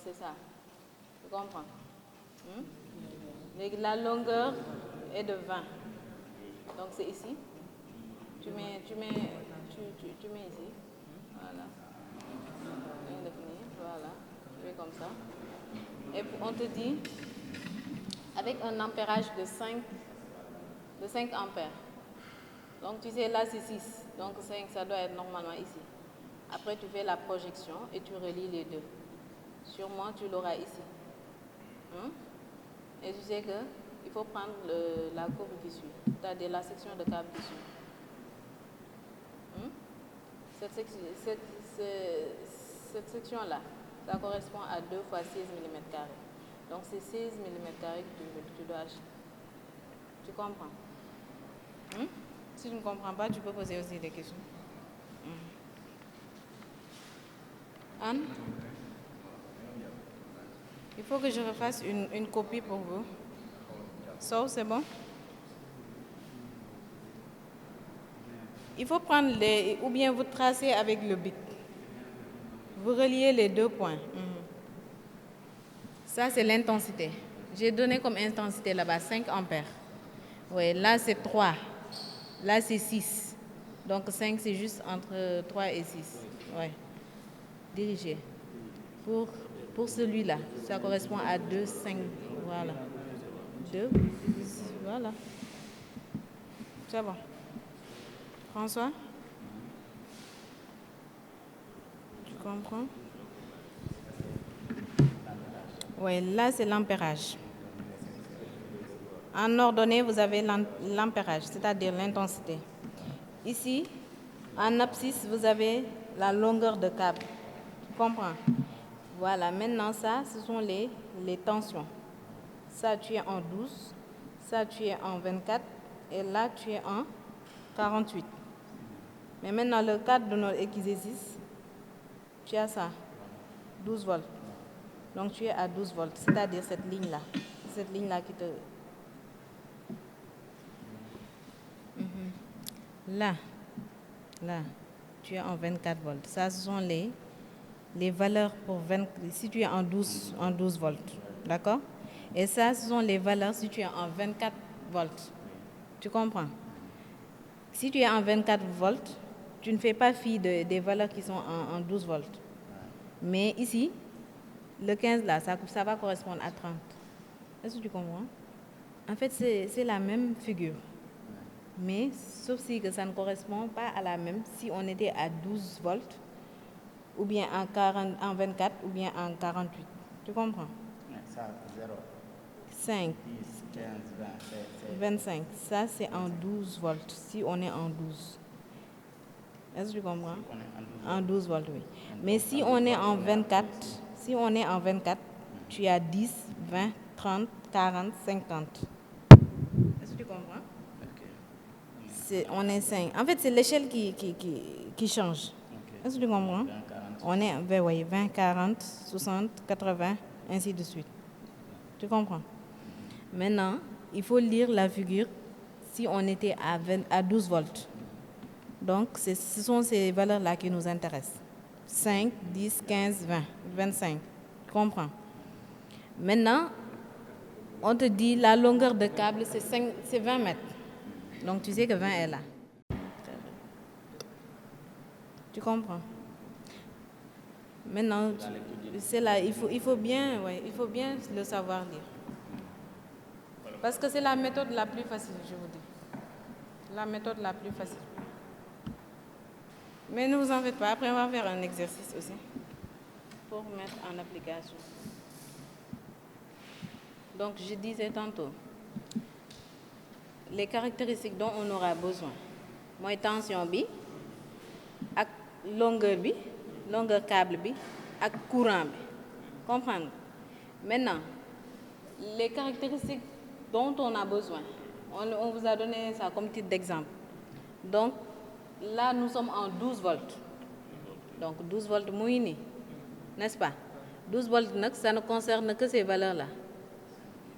c'est ça. Tu comprends? La longueur est de 20. Donc c'est ici. Tu mets ici. Voilà. Voilà. Tu fais comme ça. Et on te dit, avec un ampérage de 5 ampères. Donc tu sais, là c'est 6. Donc 5, ça doit être normalement ici. Après, tu fais la projection et tu relis les deux. Sûrement, tu l'auras ici. Et tu sais qu'il faut prendre la courbe qui suit, c'est-à-dire la section de câble qui suit. Cette section-là, ça correspond à 2 fois 16 mm². Donc, c'est 16 mm² que tu dois acheter. Tu comprends? Si tu ne comprends pas, tu peux poser aussi des questions. Anne? Il faut que je refasse une copie pour vous. So, c'est bon? Il faut prendre ou bien vous tracez avec le bic. Vous reliez les 2 points. Ça, c'est l'intensité. J'ai donné comme intensité là-bas 5 ampères. Oui, là, c'est 3. Là, c'est 6. Donc, 5, c'est juste entre 3 et 6. Oui. Dirigez. Pour celui-là, ça correspond à 2, 5. Voilà. 2. Voilà. C'est bon. François? Tu comprends? Oui, là, c'est l'ampérage. En ordonnée, vous avez l'ampérage, c'est-à-dire l'intensité. Ici, en abscisse, vous avez la longueur de câble. Tu comprends? Voilà, maintenant ça, ce sont les tensions. Ça, tu es en 12, ça, tu es en 24, et là, tu es en 48. Mais maintenant, le cadre de notre exercice, tu as ça, 12 volts. Donc, tu es à 12 volts, c'est-à-dire cette ligne-là. Cette ligne-là qui te... Là, tu es en 24 volts. Ça, ce sont les valeurs pour 20, si tu es en 12 volts. D'accord? Et ça, ce sont les valeurs si tu es en 24 volts. Tu comprends? Si tu es en 24 volts, tu ne fais pas fi des valeurs qui sont en 12 volts. Mais ici, le 15 là, ça va correspondre à 30. Est-ce que tu comprends? En fait, c'est la même figure. Mais sauf si que ça ne correspond pas à la même si on était à 12 volts, ou bien en 24, ou bien en 48. Tu comprends? Ça, 0. 5. 10, 15, 20, 25. Ça, c'est en 12 volts, si on est en 12. Est-ce que tu comprends? En 12 volts, oui. Mais si on est en 24, tu as 10, 20, 30, 40, 50. Est-ce que tu comprends? On est 5. En fait, c'est l'échelle qui change. Est-ce que tu comprends? 20, 40. On est 20, 40, 60, 80, ainsi de suite. Tu comprends? Maintenant, il faut lire la figure si on était à 12 volts. Donc, ce sont ces valeurs-là qui nous intéressent. 5, 10, 15, 20, 25. Tu comprends? Maintenant, on te dit la longueur de câble, c'est 20 mètres. Donc, tu sais que 20 est là. Tu comprends? Maintenant, c'est là, il faut bien le savoir lire. Parce que c'est la méthode la plus facile, je vous dis. La méthode la plus facile. Mais ne vous en faites pas, après on va faire un exercice aussi pour mettre en application. Donc, je disais tantôt, les caractéristiques dont on aura besoin. Moi, tension bi, ak longueur câble bi, ak courant bi. Comprendre? Maintenant, les caractéristiques dont on a besoin, on vous a donné ça comme titre d'exemple. Donc, là, nous sommes en 12 volts. Donc, 12 volts mouini, n'est-ce pas? 12 volts, ça ne concerne que ces valeurs-là.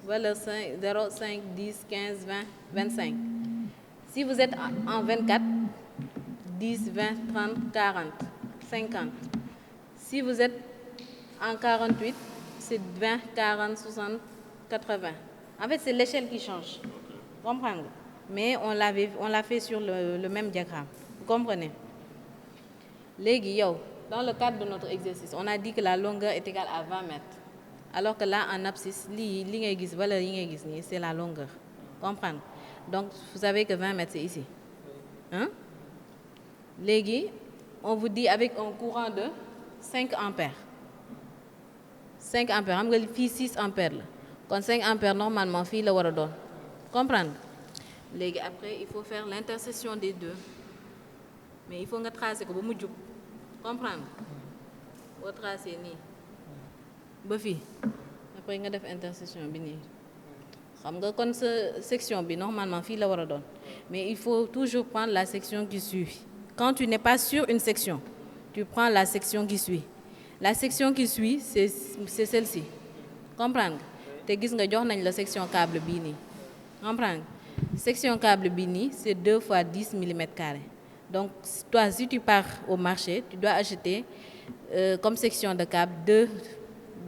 Valeurs 5, 0, 5, 10, 15, 20, 25. Si vous êtes en 24, 10, 20, 30, 40, 50. Si vous êtes en 48, c'est 20, 40, 60, 80. En fait, c'est l'échelle qui change. Comprendre? Mais on l'a fait sur le même diagramme. Vous comprenez? Légui, yow, dans le cadre de notre exercice, on a dit que la longueur est égale à 20 mètres. Alors que là, en abscisse, c'est la longueur. Comprendre? Donc, vous savez que 20 mètres, c'est ici. Hein? Légui, on vous dit avec un courant de 5 ampères. 5 ampères, xam nga fii 6 ampères la. Kon 5 ampères, normalement, fii la war a doon. Comprendre? Légui, après, il faut faire l'intersection des deux. Mais il faut nga tracer ko ba mu jub. Comprendre? Boo tracer nii ba fii après nga def intersection bi nii. Xam nga kon sa section bi normalement fii la war a doon. Mais il faut toujours prendre la section qui suit. Quand tu n'es pas sur une section, tu prends la section qui suit. La section qui suit, c'est celle-ci. Comprendre? Te gis nga jox nañ la section câble bii nii. Comprendre? Section câble bii nii, c'est 2 fois 10 mm². Donc, toi, si tu pars au marché, tu dois acheter comme section de câble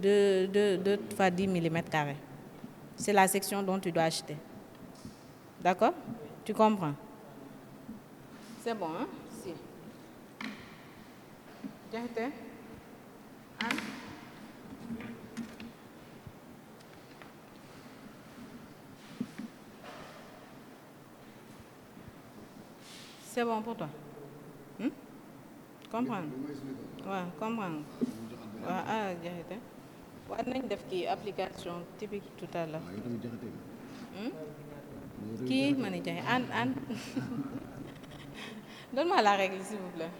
2 fois 10 mm². C'est la section dont tu dois acheter. D'accord? Tu comprends? C'est bon, hein? Si. Diakité? Anne? C'est bon pour toi? Comprendre? Ouais, comprendre. Ouais, ah, Diakité. Ouais, nañ def kii application typique tout à l'heure. Qui ma ni Diakité? Anne. Donne-moi la règle, s'il vous plaît.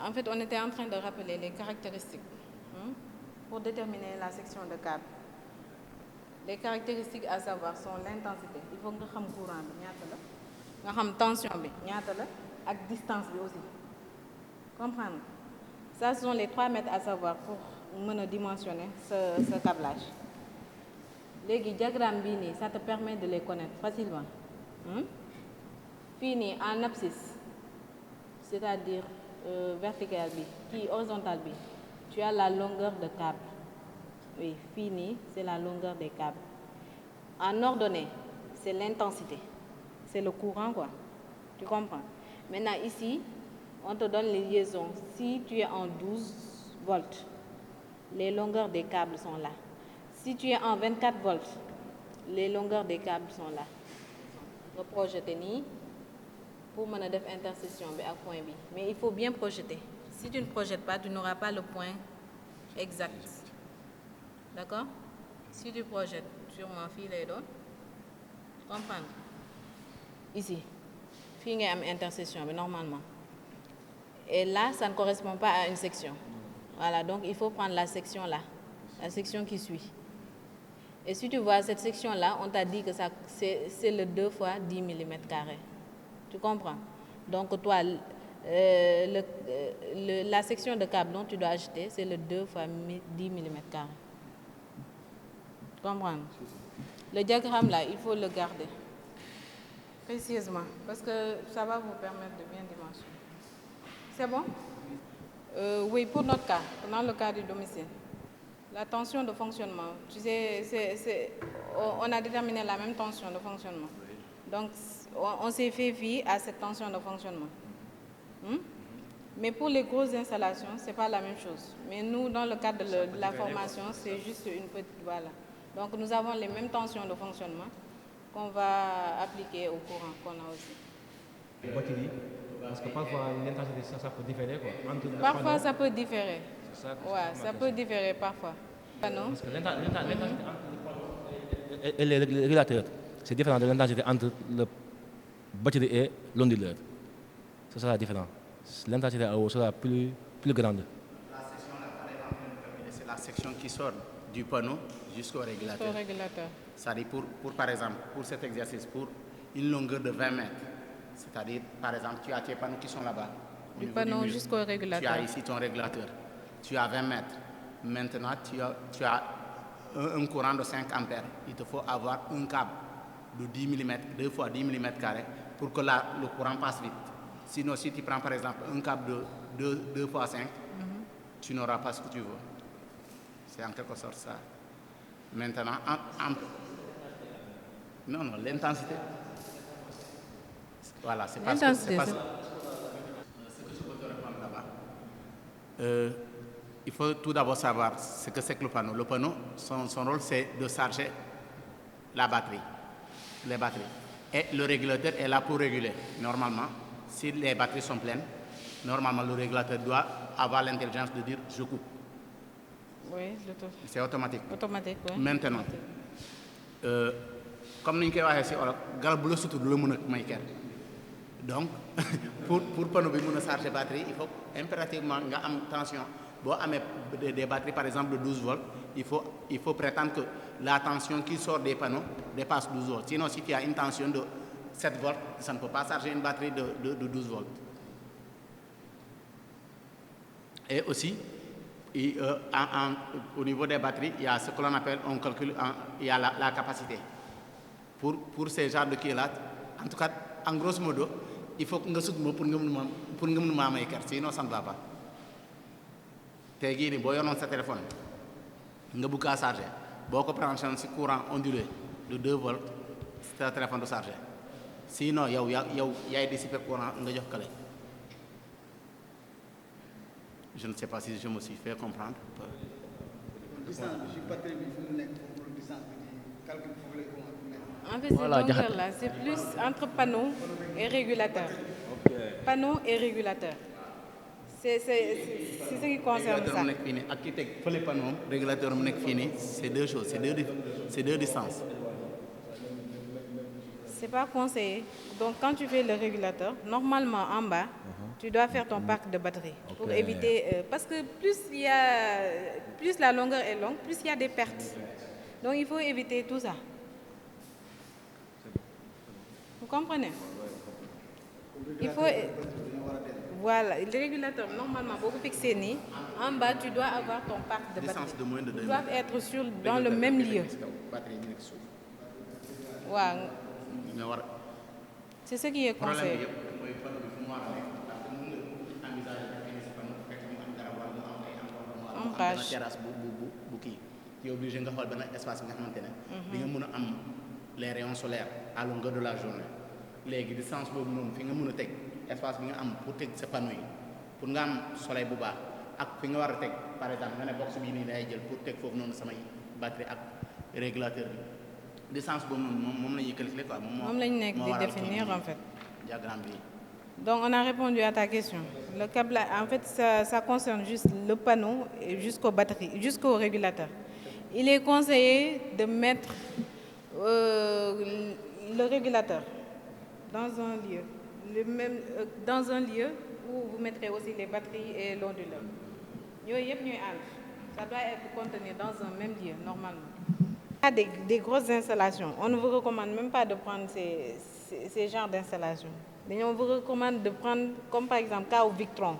En fait, on était en train de rappeler les caractéristiques pour déterminer la section de câble. Les caractéristiques à savoir sont l'intensité. Il faut que nga xam courant bi ñaata la, nga xam tension bi ñaata la, ak distance bi aussi. Comprendre? Ça, ce sont les 3 mètres à savoir pour mën a dimensionner ce câblage. Léegi diagramme bii nii, ça te permet de les connaître facilement. Fii nii en abscisse, c'est-à-dire verticale bi, kii horizontale bi, tu as la longueur de câble. Oui, fini, c'est la longueur des câbles. En ordonnée, c'est l'intensité. C'est le courant, quoi. Tu comprends? Maintenant, ici, on te donne les liaisons. Si tu es en 12 volts, les longueurs des câbles sont là. Si tu es en 24 volts, les longueurs des câbles sont là. On va projeter nii pour mën a def intersection bi ak point bi. Mais il faut bien projeter. Si tu ne projettes pas, tu n'auras pas le point exact. D'accord? Si tu projettes sûrement fii lay doon. Comprendre? Ici. Fii ngay am intersection bi normalement. Et là, ça ne correspond pas à une section. Voilà, donc il faut prendre la section là. La section qui suit. Et si tu vois cette section-là, on t'a dit que c'est le 2 fois 10 mm². Tu comprends? Donc toi, la section de câble dont tu dois acheter, c'est le 2 fois 10 mm². Comprendre? Le diagramme là, il faut le garder précisément parce que ça va vous permettre de bien dimensionner. C'est bon? Oui, pour notre cas, dans le cas du domicile. La tension de fonctionnement, tu sais, on a déterminé la même tension de fonctionnement. Donc, on s'est fait vie à cette tension de fonctionnement. Mais pour les grosses installations, ce n'est pas la même chose. Mais nous, dans le cadre de la formation, c'est juste une petite, voilà. Donc, nous avons les mêmes tensions de fonctionnement qu'on va appliquer au courant qu'on a aussi. Les batteries, parce que parfois l'intensité ça peut différer quoi. Parfois ça peut différer. C'est ça. Ouais, ça peut différer parfois. Non? Parce que l'intensité et les régulateurs, c'est différent de l'intensité entre le batterie et l'onduleur. C'est ça la différence. L'intensité à eau sera plus grande. La section là, par exemple, c'est la section qui sort du panneau jusqu'au régulateur. Au régulateur. C'est-à-dire pour par exemple, pour cet exercice, pour une longueur de 20 mètres, c'est-à-dire, par exemple, tu as tes panneaux qui sont là-bas. Du panneau jusqu'au régulateur. Tu as ici ton régulateur. Tu as 20 mètres. Maintenant, tu as un courant de 5 ampères. Il te faut avoir un câble de 10 mm, 2 fois 10 mm² pour que le courant passe vite. Sinon, si tu prends par exemple un câble 2 fois 5, tu n'auras pas ce que tu veux. C'est en quelque sorte ça. Maintenant, non, l'intensité. Voilà, c'est parce que... C'est parce... Ce que je peux te répondre là-bas. Il faut tout d'abord savoir ce que c'est que le panneau. Le panneau, son rôle, c'est de charger la batterie, les batteries. Et le régulateur est là pour réguler. Normalement, si les batteries sont pleines, normalement, le régulateur doit avoir l'intelligence de dire « je coupe ». Oui, c'est automatique. Automatique, oui. Maintenant, comme nous l'avons dit, garab bu la sutur du la mën a may ker. Donc, pour panneau bi mën a charger batterie, il faut impérativement nga am tension. Bon, des batteries par exemple de 12 volts, il faut prétendre que la tension qui sort des panneaux dépasse 12 volts. Sinon, si tu as une tension de 7 volts, ça ne peut pas charger une batterie de 12 volts. Et aussi, au niveau des batteries, il y a ce que l'on appelle, on calcule, il y a la capacité. Pour ces genres de qui là, en tout cas, en grosso modo, il faut que nous soyons pour nous may ker, sinon ça ne va pas. Tey jii nii boo yoroon sa téléphone nga bëgg a charger boo ko branché ci courant ondulé de 2 volts sa téléphone du charger sinon yow yaay dissiper courant nga jox kale. Je ne sais pas si je me suis fait comprendre. En fait, voilà, cette longueur-là, c'est plus entre panneau et régulateur. Okay. Panneau et régulateur. C'est ce qui concerne ça. Régulateur, c'est deux choses, c'est deux distances. C'est pas conseillé. Donc quand tu fais le régulateur, normalement en bas, tu dois faire ton parc de batterie pour éviter... parce que plus la longueur est longue, plus il y a des pertes. Donc il faut éviter tout ça. Vous comprenez? Il faut... Voilà, le régulateur, normalement, pour fixer ni, en bas, tu dois avoir ton parc de batterie. Ils doivent être dans le même lieu. Ouais. C'est ce qui est conseillé. Ombrage. Tu es obligé de faire un espace les rayons solaires à longueur de la journée. Les distances espace bi nga am pour teg sa panneau yi pour nga am soleil bu baax ak fi nga war a teg par exemple nga ne box bii nii day jël pour teg foofu noonu samay batterie ak régulateur bi distance boobu noonu moom la ñuy calculer quoi. moom la ñu nekk di définir en fait. Diagramme bi. Donc on a répondu à ta question. Le câblage, en fait, ça concerne juste le panneau jusqu'aux batteries, jusqu'au régulateur. Il est conseillé de mettre le régulateur dans un lieu. Dans un lieu où vous mettrez aussi les batteries et l'onduleur. Ça doit être contenu dans un même lieu, normalement. Il y a des grosses installations. On ne vous recommande même pas de prendre ces genres d'installations. On vous recommande de prendre, comme par exemple, cas au Victron.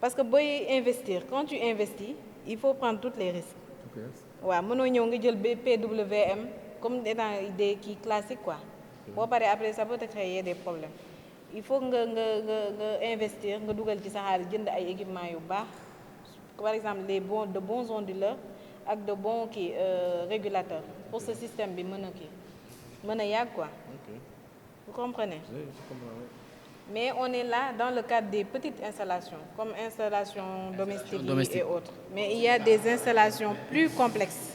Parce que pour investir, quand tu investis, il faut prendre tous les risques. Ouais, on a le PWM comme étant des qui classiques quoi. Bon, après ça peut te créer des problèmes. Il faut que investir, que dougal ci sa xaalis jënd ay équipements yu baax. Par exemple de bons onduleurs avec de bons régulateurs pour ce système bi mëna yag quoi. Vous comprenez? Oui, je comprends. Oui. Mais on est là dans le cadre des petites installations, comme installations domestiques et autres. Mais il y a des installations plus complexes.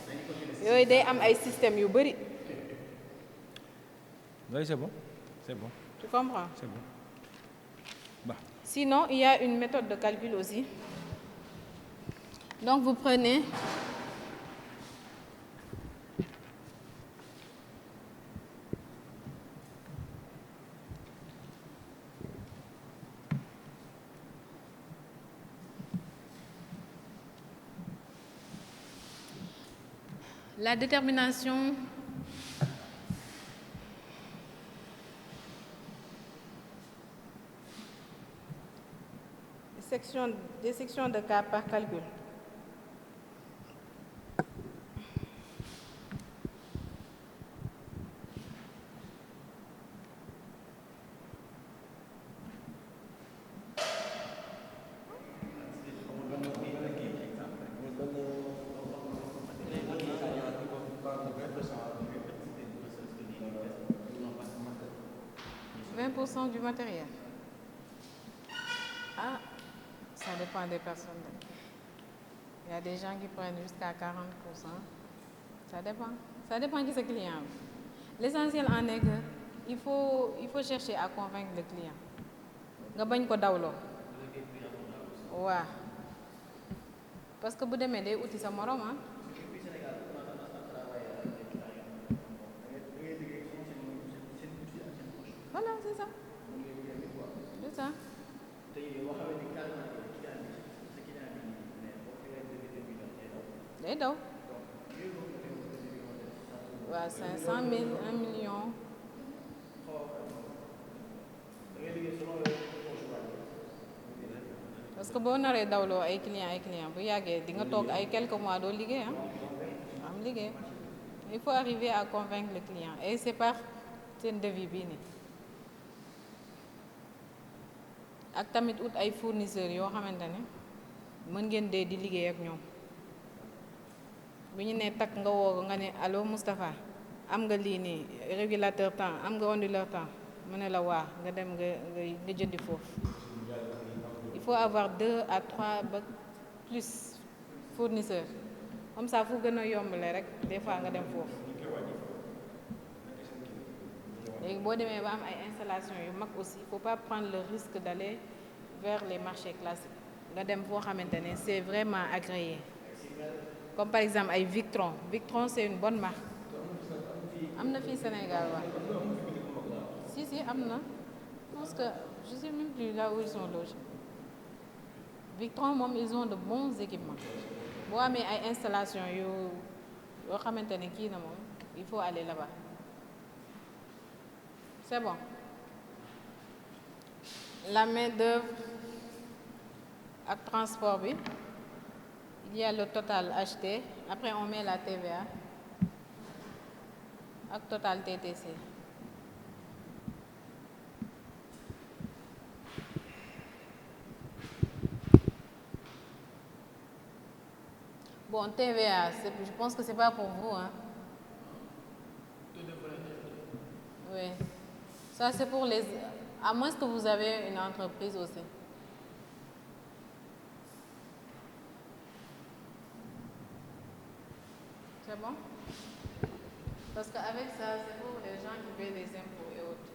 Il y a des systèmes yu bari. Oui, c'est bon. C'est bon. Tu comprends? C'est bon. Bah. Sinon, il y a une méthode de calcul aussi. Donc, vous prenez la détermination des sections de cas par calcul. 20% du matériel. Ah, ça dépend des personnes. Il y a des gens qui prennent jusqu'à 40%. Ça dépend. Ça dépend de ce client. L'essentiel en est que il faut chercher à convaincre le client. Nga bañ ko dawlo. Ouais. Parce que bu démé day outil sa morom hein. Voilà, c'est ça. C'est ça. Day daw. Ouais, 500 000, 1 million. Parce que boo naree dawloo ay client bu yàggee di nga toog ay quelques mois doo liggéey am liggéey. Il faut arriver à convaincre le client et c'est par seen devis bii nii ak tamit ut ay fournisseurs yoo xamante ne mën ngeen dee di liggéey ak ñoom bu ñu nee takk nga woo nga ne allo Moustapha am nga lii nii régulateur temps am nga onduleur temps mu ne la waa nga dem nga jëndi foofu. Il faut avoir 2 à 3 ba plus fournisseurs comme ça fu gën a yombale rek des fois nga dem foofu léegi boo demee ba am ay installation yu mag aussi il faut pas prendre le risque d'aller vers les marchés classiques nga dem foo xamante ne c'est vraiment agréé comme par exemple ay Victron c'est une bonne marque am na fii Sénégal waaw si am na je pense que je sais même plus là où ils sont logés. Victron moom ils ont de bons équipements boo amee ay installation yoo xamante ne kii na moom il faut aller là-bas c'est bon. La main-d'œuvre ak transport bi il y a le total acheté après on met la TVA ak total TTC. Bon, TVA, je pense que c'est pas pour vous, hein. Oui. Ça, c'est pour les... À moins que vous avez une entreprise aussi. C'est bon? Parce qu'avec ça, c'est pour les gens qui paient les impôts et autres.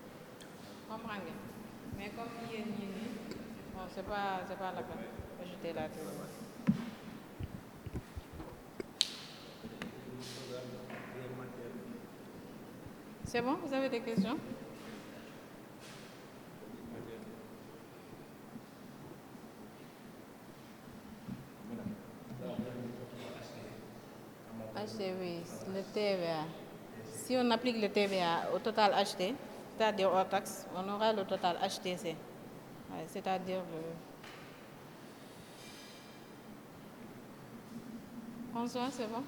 Comprenez? Mais comme il y a bon, c'est pas la peine d'ajouter la TVA. C'est bon? Vous avez des questions? Acheté, oui, le TVA. Si on applique le TVA au total acheté, c'est-à-dire hors taxe, on aura le total HTC. Ouais, c'est-à-dire François, c'est bon?